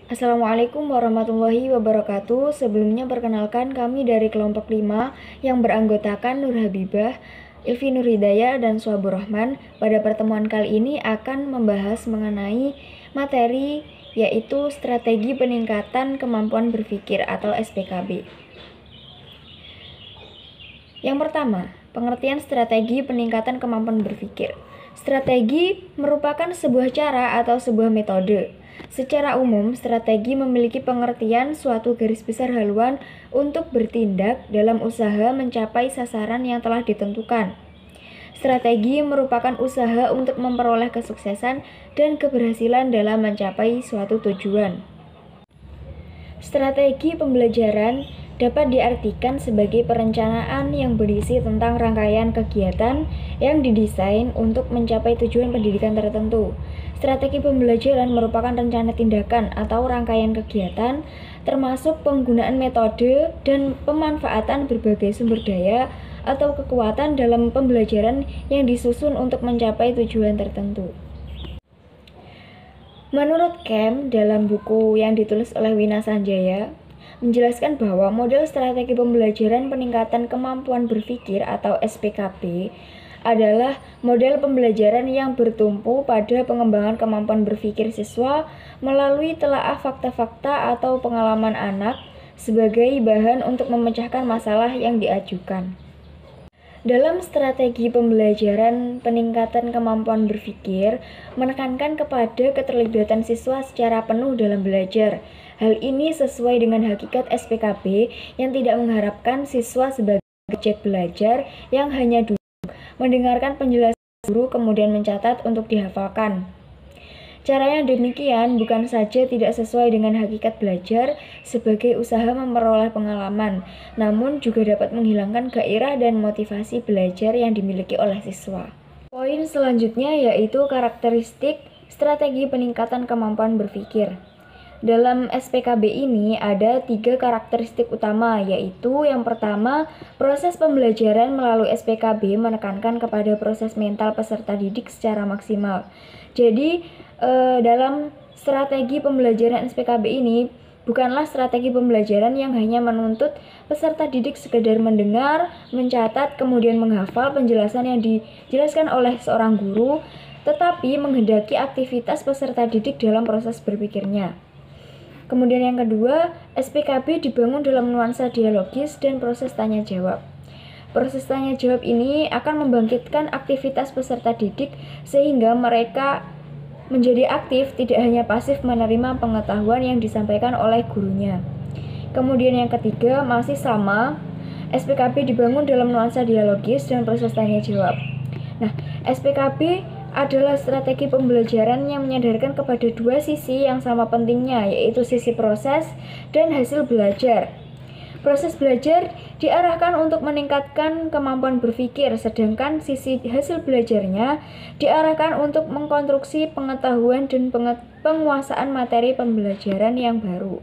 Assalamualaikum warahmatullahi wabarakatuh. Sebelumnya perkenalkan kami dari kelompok 5 yang beranggotakan Nur Habibah, Ilfi Nurhidayah, dan Suhabur Rahman. Pada pertemuan kali ini akan membahas mengenai materi yaitu strategi peningkatan kemampuan berpikir atau SPKB. Yang pertama, pengertian strategi peningkatan kemampuan berpikir. Strategi merupakan sebuah cara atau sebuah metode. Secara umum, strategi memiliki pengertian suatu garis besar haluan untuk bertindak dalam usaha mencapai sasaran yang telah ditentukan. Strategi merupakan usaha untuk memperoleh kesuksesan dan keberhasilan dalam mencapai suatu tujuan. Strategi pembelajaran dapat diartikan sebagai perencanaan yang berisi tentang rangkaian kegiatan yang didesain untuk mencapai tujuan pendidikan tertentu. Strategi pembelajaran merupakan rencana tindakan atau rangkaian kegiatan, termasuk penggunaan metode dan pemanfaatan berbagai sumber daya atau kekuatan dalam pembelajaran yang disusun untuk mencapai tujuan tertentu. Menurut Kem, dalam buku yang ditulis oleh Wina Sanjaya, menjelaskan bahwa model strategi pembelajaran peningkatan kemampuan berpikir atau SPKB adalah model pembelajaran yang bertumpu pada pengembangan kemampuan berpikir siswa melalui telaah fakta-fakta atau pengalaman anak sebagai bahan untuk memecahkan masalah yang diajukan. Dalam strategi pembelajaran peningkatan kemampuan berpikir menekankan kepada keterlibatan siswa secara penuh dalam belajar. Hal ini sesuai dengan hakikat SPKB yang tidak mengharapkan siswa sebagai objek belajar yang hanya duduk, mendengarkan penjelasan guru kemudian mencatat untuk dihafalkan. Cara yang demikian bukan saja tidak sesuai dengan hakikat belajar sebagai usaha memperoleh pengalaman, namun juga dapat menghilangkan gairah dan motivasi belajar yang dimiliki oleh siswa. Poin selanjutnya yaitu karakteristik strategi peningkatan kemampuan berpikir. Dalam SPKB ini ada 3 karakteristik utama, yaitu yang pertama, proses pembelajaran melalui SPKB menekankan kepada proses mental peserta didik secara maksimal. Jadi, dalam strategi pembelajaran SPKB ini, bukanlah strategi pembelajaran yang hanya menuntut peserta didik sekedar mendengar, mencatat, kemudian menghafal penjelasan yang dijelaskan oleh seorang guru, tetapi menghendaki aktivitas peserta didik dalam proses berpikirnya. Kemudian yang kedua, SPKB dibangun dalam nuansa dialogis dan proses tanya-jawab. Proses tanya-jawab ini akan membangkitkan aktivitas peserta didik sehingga mereka menjadi aktif, tidak hanya pasif menerima pengetahuan yang disampaikan oleh gurunya. Kemudian yang ketiga, masih sama, SPKB dibangun dalam nuansa dialogis dan proses tanya-jawab. Nah, SPKB adalah strategi pembelajaran yang menyadarkan kepada dua sisi yang sama pentingnya, yaitu sisi proses dan hasil belajar. Proses belajar diarahkan untuk meningkatkan kemampuan berpikir, sedangkan sisi hasil belajarnya diarahkan untuk mengkonstruksi pengetahuan dan penguasaan materi pembelajaran yang baru.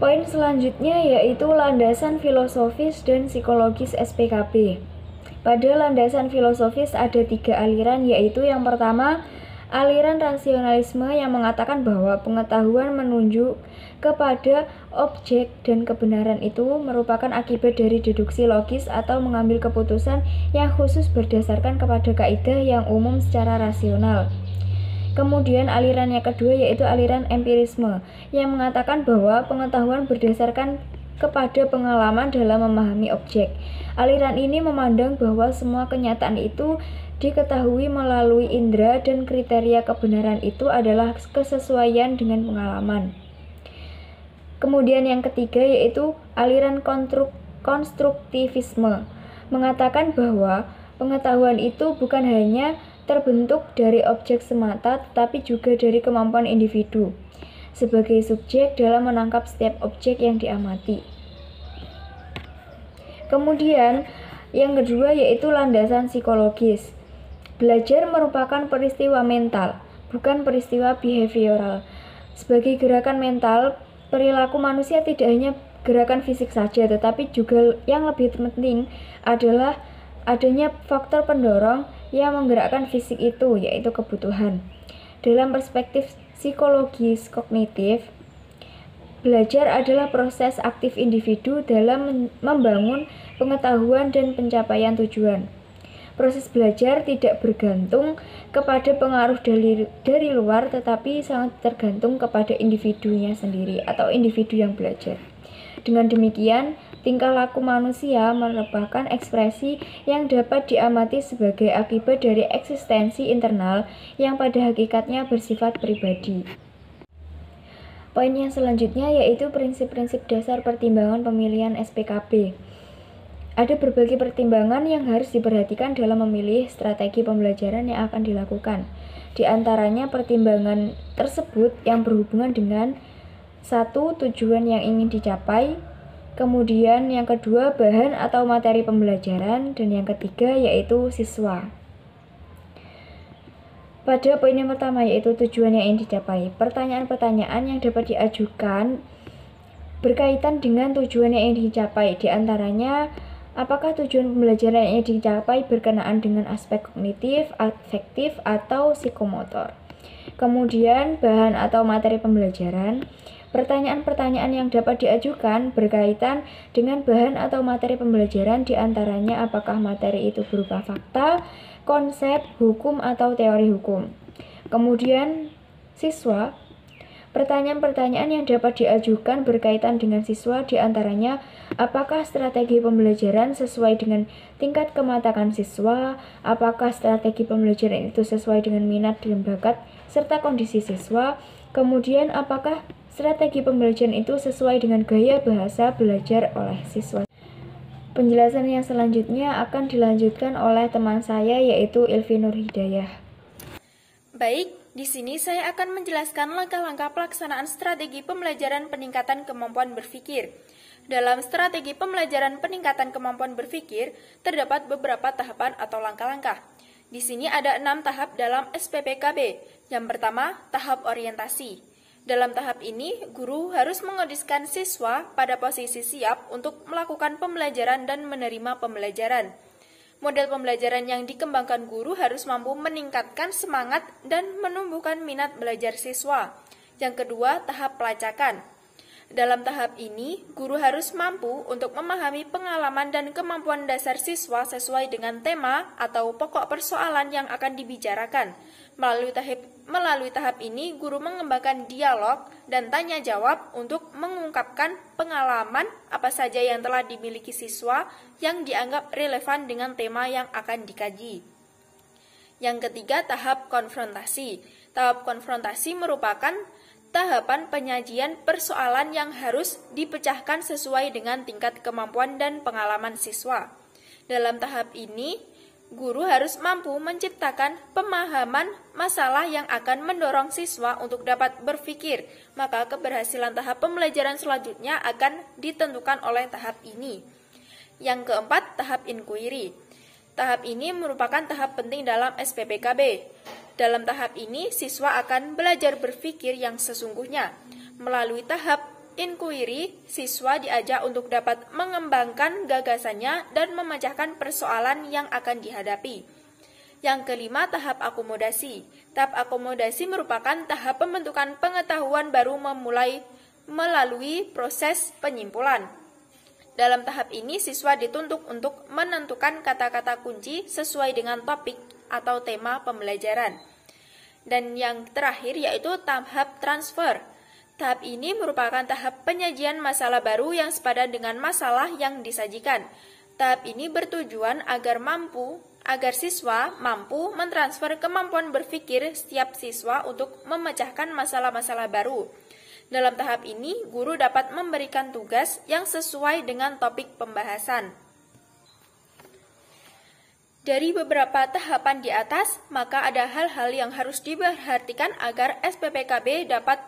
Poin selanjutnya yaitu landasan filosofis dan psikologis SPKB. Pada landasan filosofis ada 3 aliran, yaitu yang pertama, aliran rasionalisme yang mengatakan bahwa pengetahuan menunjuk kepada objek dan kebenaran itu merupakan akibat dari deduksi logis atau mengambil keputusan yang khusus berdasarkan kepada kaidah yang umum secara rasional. Kemudian aliran yang kedua yaitu aliran empirisme yang mengatakan bahwa pengetahuan berdasarkan kepada pengalaman dalam memahami objek. Aliran ini memandang bahwa semua kenyataan itu diketahui melalui indera dan kriteria kebenaran itu adalah kesesuaian dengan pengalaman. Kemudian yang ketiga yaitu aliran konstruktivisme mengatakan bahwa pengetahuan itu bukan hanya terbentuk dari objek semata tetapi juga dari kemampuan individu sebagai subjek dalam menangkap setiap objek yang diamati. Kemudian yang kedua yaitu landasan psikologis. Belajar merupakan peristiwa mental, bukan peristiwa behavioral. Sebagai gerakan mental, perilaku manusia tidak hanya gerakan fisik saja, tetapi juga yang lebih penting adalah adanya faktor pendorong yang menggerakkan fisik itu, yaitu kebutuhan. Dalam perspektif psikologis kognitif, Belajar adalah proses aktif individu dalam membangun pengetahuan dan pencapaian tujuan. Proses belajar tidak bergantung kepada pengaruh dari luar, tetapi sangat tergantung kepada individunya sendiri atau individu yang belajar. Dengan demikian, tingkah laku manusia merupakan ekspresi yang dapat diamati sebagai akibat dari eksistensi internal yang pada hakikatnya bersifat pribadi. Poin yang selanjutnya yaitu prinsip-prinsip dasar pertimbangan pemilihan SPKB. Ada berbagai pertimbangan yang harus diperhatikan dalam memilih strategi pembelajaran yang akan dilakukan. Di antaranya pertimbangan tersebut yang berhubungan dengan satu, tujuan yang ingin dicapai, kemudian yang kedua, bahan atau materi pembelajaran, dan yang ketiga yaitu siswa. Pada poin yang pertama yaitu tujuan yang ingin dicapai, pertanyaan-pertanyaan yang dapat diajukan berkaitan dengan tujuan yang ingin dicapai. Di antaranya, apakah tujuan pembelajaran yang ingin dicapai berkenaan dengan aspek kognitif, afektif, atau psikomotor? Kemudian, bahan atau materi pembelajaran. Pertanyaan-pertanyaan yang dapat diajukan berkaitan dengan bahan atau materi pembelajaran, di antaranya apakah materi itu berupa fakta, konsep, hukum, atau teori hukum. Kemudian, siswa. Pertanyaan-pertanyaan yang dapat diajukan berkaitan dengan siswa, di antaranya apakah strategi pembelajaran sesuai dengan tingkat kematangan siswa, apakah strategi pembelajaran itu sesuai dengan minat dan bakat serta kondisi siswa, kemudian apakah strategi pembelajaran itu sesuai dengan gaya bahasa belajar oleh siswa. Penjelasan yang selanjutnya akan dilanjutkan oleh teman saya yaitu Ilvi Nur Hidayah. Baik, di sini saya akan menjelaskan langkah-langkah pelaksanaan strategi pembelajaran peningkatan kemampuan berpikir. Dalam strategi pembelajaran peningkatan kemampuan berpikir, terdapat beberapa tahapan atau langkah-langkah. Di sini ada 6 tahap dalam SPPKB. Yang pertama, tahap orientasi. Dalam tahap ini, guru harus mengondisikan siswa pada posisi siap untuk melakukan pembelajaran dan menerima pembelajaran. Model pembelajaran yang dikembangkan guru harus mampu meningkatkan semangat dan menumbuhkan minat belajar siswa. Yang kedua, tahap pelacakan. Dalam tahap ini, guru harus mampu untuk memahami pengalaman dan kemampuan dasar siswa sesuai dengan tema atau pokok persoalan yang akan dibicarakan. Melalui tahap ini, guru mengembangkan dialog dan tanya jawab untuk mengungkapkan pengalaman apa saja yang telah dimiliki siswa yang dianggap relevan dengan tema yang akan dikaji. Yang ketiga, tahap konfrontasi. Tahap konfrontasi merupakan tahapan penyajian persoalan yang harus dipecahkan sesuai dengan tingkat kemampuan dan pengalaman siswa. Dalam tahap ini, guru harus mampu menciptakan pemahaman masalah yang akan mendorong siswa untuk dapat berpikir, maka keberhasilan tahap pembelajaran selanjutnya akan ditentukan oleh tahap ini. Yang keempat, tahap inquiry. Tahap ini merupakan tahap penting dalam SPPKB. Dalam tahap ini, siswa akan belajar berpikir yang sesungguhnya. Melalui tahap inquiry, siswa diajak untuk dapat mengembangkan gagasannya dan memecahkan persoalan yang akan dihadapi. Yang kelima, tahap akomodasi. Tahap akomodasi merupakan tahap pembentukan pengetahuan baru melalui proses penyimpulan. Dalam tahap ini, siswa dituntut untuk menentukan kata-kata kunci sesuai dengan topik atau tema pembelajaran. Dan yang terakhir yaitu tahap transfer. Tahap ini merupakan tahap penyajian masalah baru yang sepadan dengan masalah yang disajikan. Tahap ini bertujuan agar siswa mampu mentransfer kemampuan berpikir setiap siswa untuk memecahkan masalah-masalah baru. Dalam tahap ini, guru dapat memberikan tugas yang sesuai dengan topik pembahasan. Dari beberapa tahapan di atas, maka ada hal-hal yang harus diperhatikan agar SPPKB dapat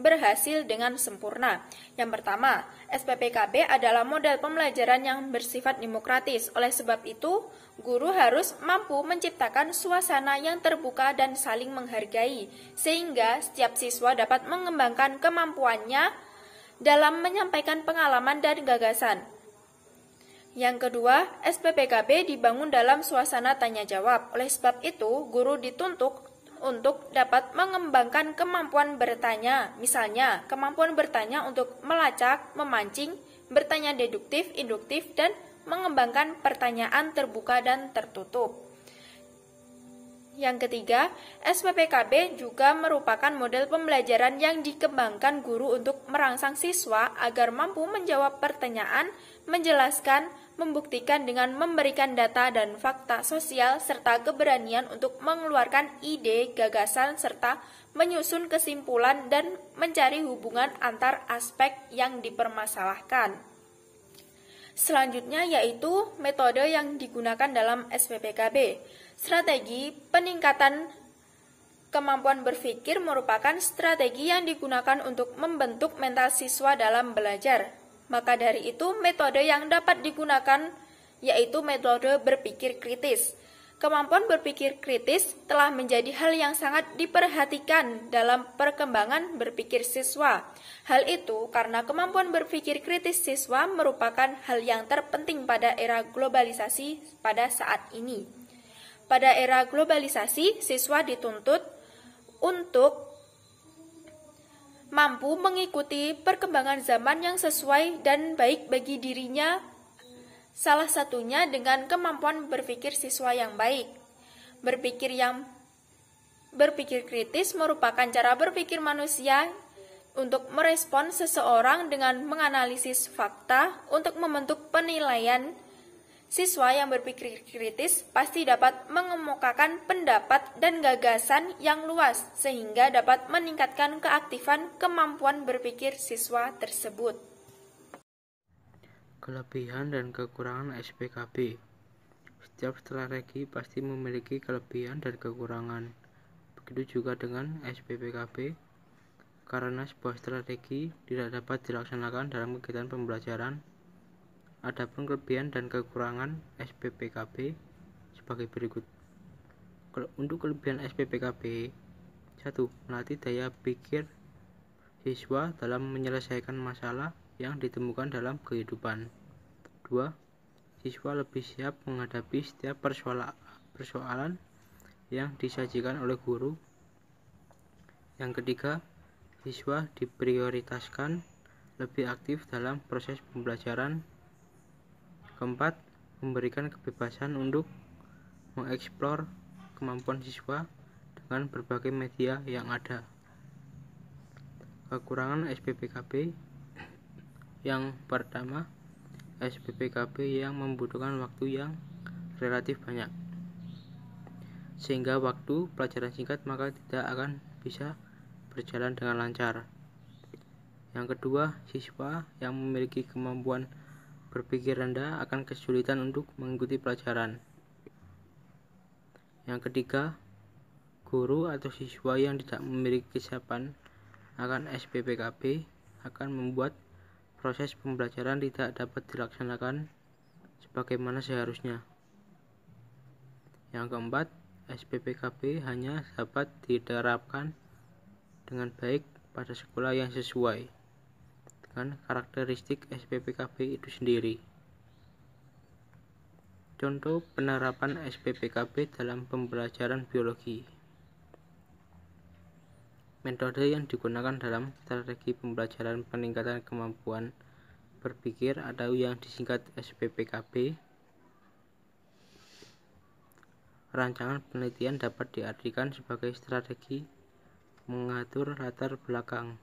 berhasil dengan sempurna. Yang pertama, SPPKB adalah model pembelajaran yang bersifat demokratis. Oleh sebab itu, guru harus mampu menciptakan suasana yang terbuka dan saling menghargai, sehingga setiap siswa dapat mengembangkan kemampuannya dalam menyampaikan pengalaman dan gagasan. Yang kedua, SPPKB dibangun dalam suasana tanya jawab. Oleh sebab itu, guru dituntut untuk dapat mengembangkan kemampuan bertanya, misalnya kemampuan bertanya untuk melacak, memancing, bertanya deduktif, induktif, dan mengembangkan pertanyaan terbuka dan tertutup. Yang ketiga, SPPKB juga merupakan model pembelajaran yang dikembangkan guru untuk merangsang siswa agar mampu menjawab pertanyaan, menjelaskan, membuktikan dengan memberikan data dan fakta sosial, serta keberanian untuk mengeluarkan ide, gagasan, serta menyusun kesimpulan dan mencari hubungan antar aspek yang dipermasalahkan. Selanjutnya yaitu metode yang digunakan dalam SPPKB. Strategi peningkatan kemampuan berpikir merupakan strategi yang digunakan untuk membentuk mental siswa dalam belajar. Maka dari itu, metode yang dapat digunakan yaitu metode berpikir kritis. Kemampuan berpikir kritis telah menjadi hal yang sangat diperhatikan dalam perkembangan berpikir siswa. Hal itu karena kemampuan berpikir kritis siswa merupakan hal yang terpenting pada era globalisasi pada saat ini. Pada era globalisasi, siswa dituntut untuk mampu mengikuti perkembangan zaman yang sesuai dan baik bagi dirinya, salah satunya dengan kemampuan berpikir siswa yang baik. Berpikir kritis merupakan cara berpikir manusia untuk merespon seseorang dengan menganalisis fakta untuk membentuk penilaian. Siswa yang berpikir kritis pasti dapat mengemukakan pendapat dan gagasan yang luas sehingga dapat meningkatkan keaktifan kemampuan berpikir siswa tersebut. Kelebihan dan kekurangan SPKB. Setiap strategi pasti memiliki kelebihan dan kekurangan. Begitu juga dengan SPPKB, karena sebuah strategi tidak dapat dilaksanakan dalam kegiatan pembelajaran. Adapun kelebihan dan kekurangan SPPKB sebagai berikut. Untuk kelebihan SPPKB, 1. Melatih daya pikir siswa dalam menyelesaikan masalah yang ditemukan dalam kehidupan. 2. Siswa lebih siap menghadapi setiap persoalan yang disajikan oleh guru. Yang ketiga, siswa diprioritaskan lebih aktif dalam proses pembelajaran. Keempat, memberikan kebebasan untuk mengeksplor kemampuan siswa dengan berbagai media yang ada. Kekurangan SPPKB. Yang pertama, SPPKB yang membutuhkan waktu yang relatif banyak, sehingga waktu pelajaran singkat maka tidak akan bisa berjalan dengan lancar. Yang kedua, siswa yang memiliki kemampuan berpikir rendah akan kesulitan untuk mengikuti pelajaran. Yang ketiga, guru atau siswa yang tidak memiliki kesiapan akan SPPKB akan membuat proses pembelajaran tidak dapat dilaksanakan sebagaimana seharusnya. Yang keempat, SPPKB hanya dapat diterapkan dengan baik pada sekolah yang sesuai dengan karakteristik SPPKB itu sendiri. Contoh penerapan SPPKB dalam pembelajaran biologi. Metode yang digunakan dalam strategi pembelajaran peningkatan kemampuan berpikir atau yang disingkat SPPKB. Rancangan penelitian dapat diartikan sebagai strategi mengatur latar belakang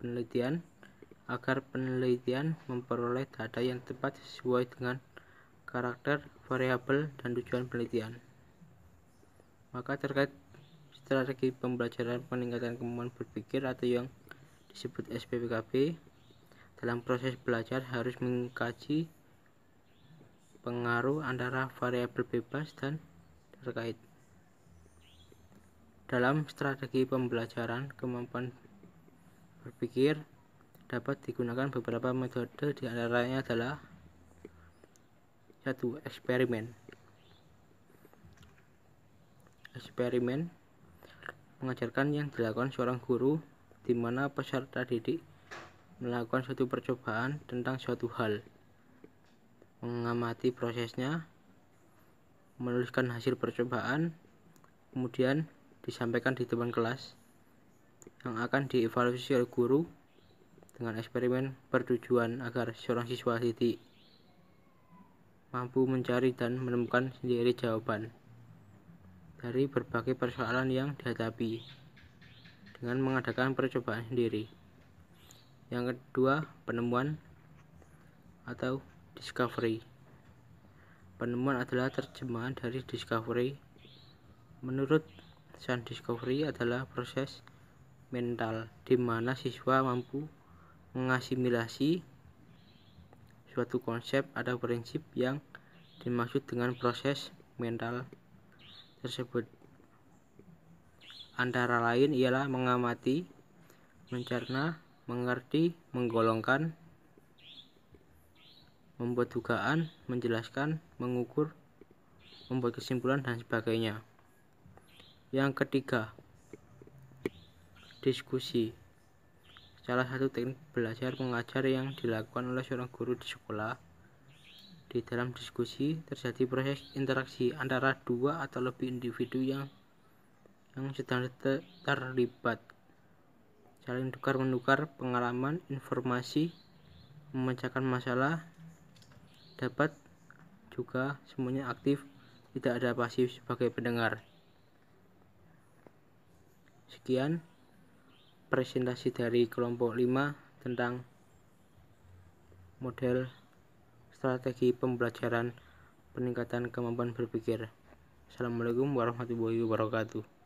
penelitian agar penelitian memperoleh data yang tepat sesuai dengan karakter, variabel, dan tujuan penelitian. Maka terkait strategi pembelajaran peningkatan kemampuan berpikir atau yang disebut SPPKB, dalam proses belajar harus mengkaji pengaruh antara variabel bebas dan terkait. Dalam strategi pembelajaran kemampuan berpikir dapat digunakan beberapa metode, di antaranya adalah 1. Eksperimen. Eksperimen mengajarkan yang dilakukan seorang guru di mana peserta didik melakukan suatu percobaan tentang suatu hal, mengamati prosesnya, menuliskan hasil percobaan, kemudian disampaikan di depan kelas yang akan dievaluasi oleh guru dengan eksperimen bertujuan agar seorang siswa didik mampu mencari dan menemukan sendiri jawaban dari berbagai persoalan yang dihadapi dengan mengadakan percobaan sendiri. Yang kedua, penemuan atau discovery. Penemuan adalah terjemahan dari discovery. Menurut Sun, discovery adalah proses mental di mana siswa mampu mengasimilasi suatu konsep atau prinsip yang dimaksud dengan proses mental tersebut. Antara lain ialah mengamati, mencerna, mengerti, menggolongkan, membuat dugaan, menjelaskan, mengukur, membuat kesimpulan, dan sebagainya. Yang ketiga, diskusi. Salah satu teknik belajar mengajar yang dilakukan oleh seorang guru di sekolah. Di dalam diskusi terjadi proses interaksi antara dua atau lebih individu yang sedang terlibat, saling tukar-menukar pengalaman, informasi, memecahkan masalah, dapat juga semuanya aktif, tidak ada pasif sebagai pendengar. Sekian presentasi dari kelompok 5 tentang model strategi pembelajaran peningkatan kemampuan berpikir. Assalamualaikum warahmatullahi wabarakatuh.